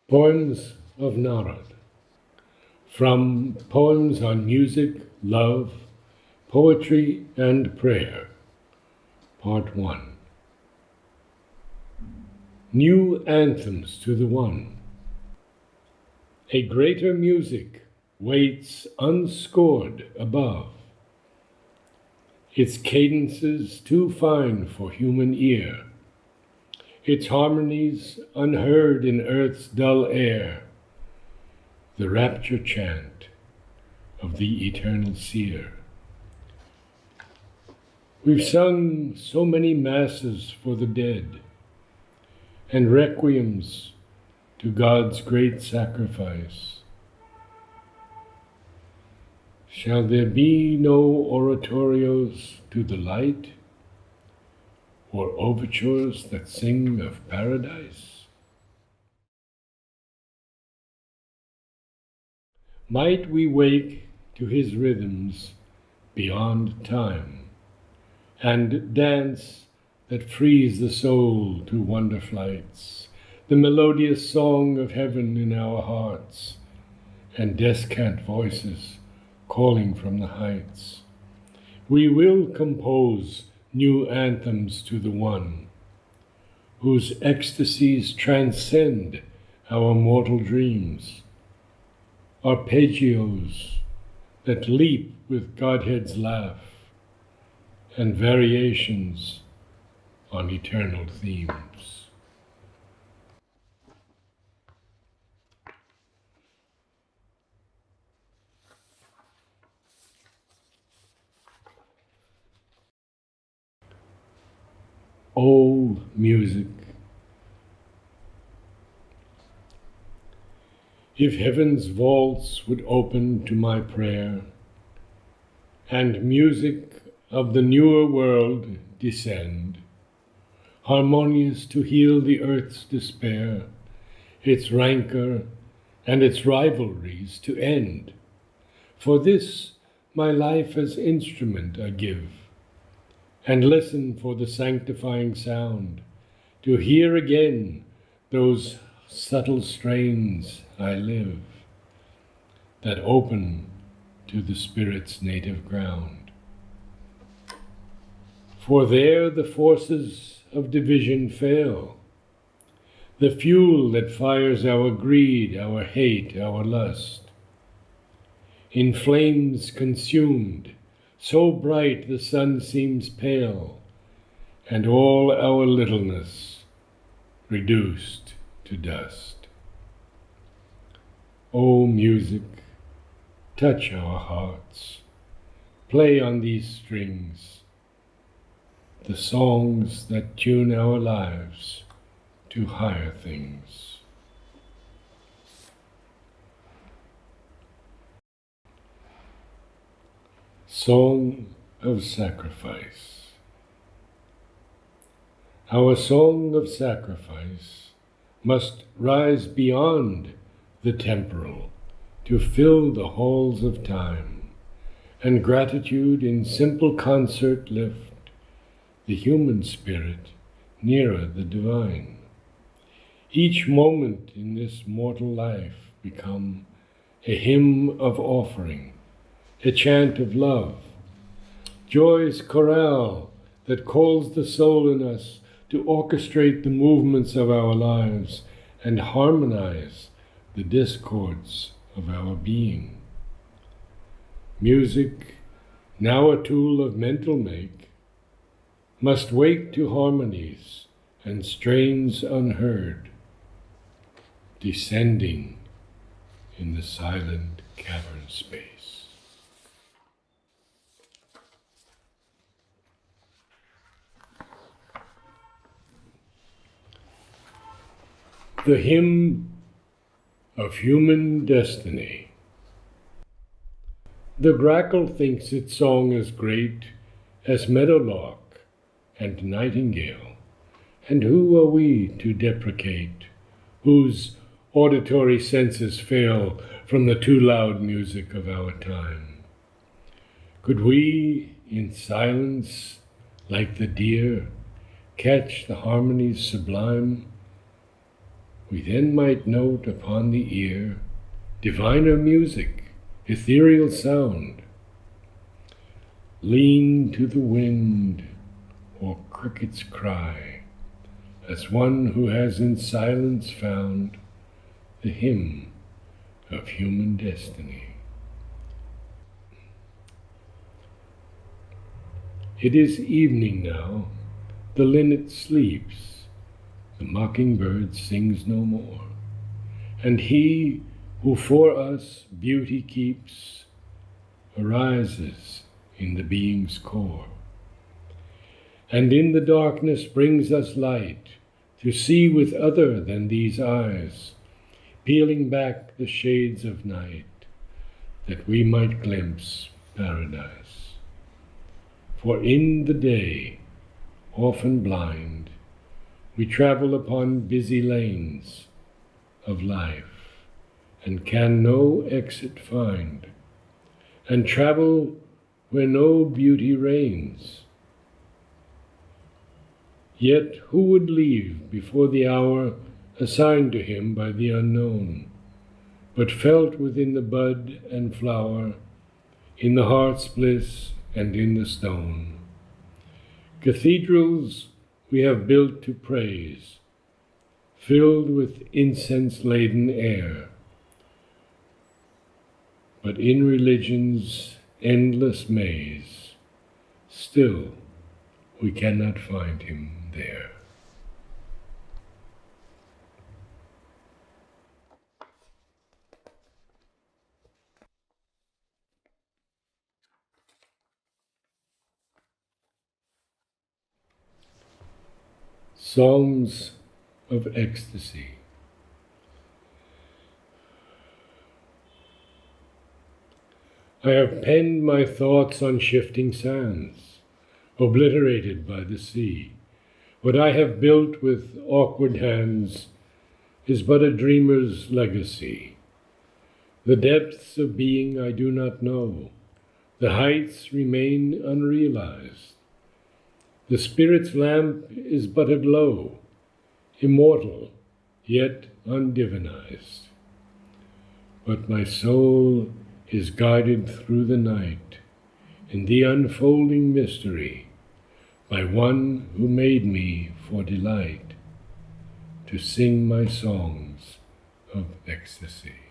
Poems of Narad. From Poems on Music, Love, Poetry, and Prayer, Part 1. New Anthems to the One. A greater music waits unscored above, its cadences too fine for human ear, its harmonies unheard in earth's dull air, the rapture chant of the eternal seer. We've sung so many masses for the dead, and requiems to God's great sacrifice. Shall there be no oratorios to the light, or overtures that sing of paradise? Might we wake to his rhythms beyond time, and dance that frees the soul to wonder flights, the melodious song of heaven in our hearts, and descant voices calling from the heights. We will compose new anthems to the One, whose ecstasies transcend our mortal dreams, arpeggios that leap with Godhead's laugh, and variations on eternal themes. O music, if heaven's vaults would open to my prayer, and music of the newer world descend, harmonious to heal the earth's despair, its rancor and its rivalries to end. For this my life as instrument I give, and listen for the sanctifying sound, to hear again those subtle strains I live, that open to the Spirit's native ground. For there the forces of division fail, the fuel that fires our greed, our hate, our lust. In flames consumed, so bright the sun seems pale, and all our littleness reduced to dust. O music, touch our hearts, play on these strings, the songs that tune our lives to higher things. Song of Sacrifice. Our song of sacrifice must rise beyond the temporal to fill the halls of time, and gratitude in simple concert lift the human spirit nearer the divine. Each moment in this mortal life become a hymn of offering, a chant of love, joy's chorale that calls the soul in us to orchestrate the movements of our lives and harmonize the discords of our being. Music, now a tool of mental make, must wake to harmonies and strains unheard, descending in the silent cavern space. The Hymn of Human Destiny. The grackle thinks its song as great as meadowlark and nightingale, and who are we to deprecate, whose auditory senses fail from the too loud music of our time? Could we, in silence, like the deer, catch the harmonies sublime, we then might note upon the ear diviner music, ethereal sound. Lean to the wind, or crickets cry, as one who has in silence found the hymn of human destiny. It is evening now, the linnet sleeps, the mockingbird sings no more, and he who for us beauty keeps arises in the being's core, and in the darkness brings us light to see with other than these eyes, peeling back the shades of night, that we might glimpse paradise. For in the day, often blind, we travel upon busy lanes of life, and can no exit find, and travel where no beauty reigns. Yet who would leave before the hour assigned to him by the unknown, but felt within the bud and flower, in the heart's bliss and in the stone? Cathedrals we have built to praise, filled with incense-laden air, but in religion's endless maze, still we cannot find him there. Psalms of Ecstasy. I have penned my thoughts on shifting sands, obliterated by the sea. What I have built with awkward hands is but a dreamer's legacy. The depths of being I do not know, the heights remain unrealized. The spirit's lamp is but a glow, immortal, yet undivinized. But my soul is guided through the night in the unfolding mystery by one who made me for delight to sing my songs of ecstasy.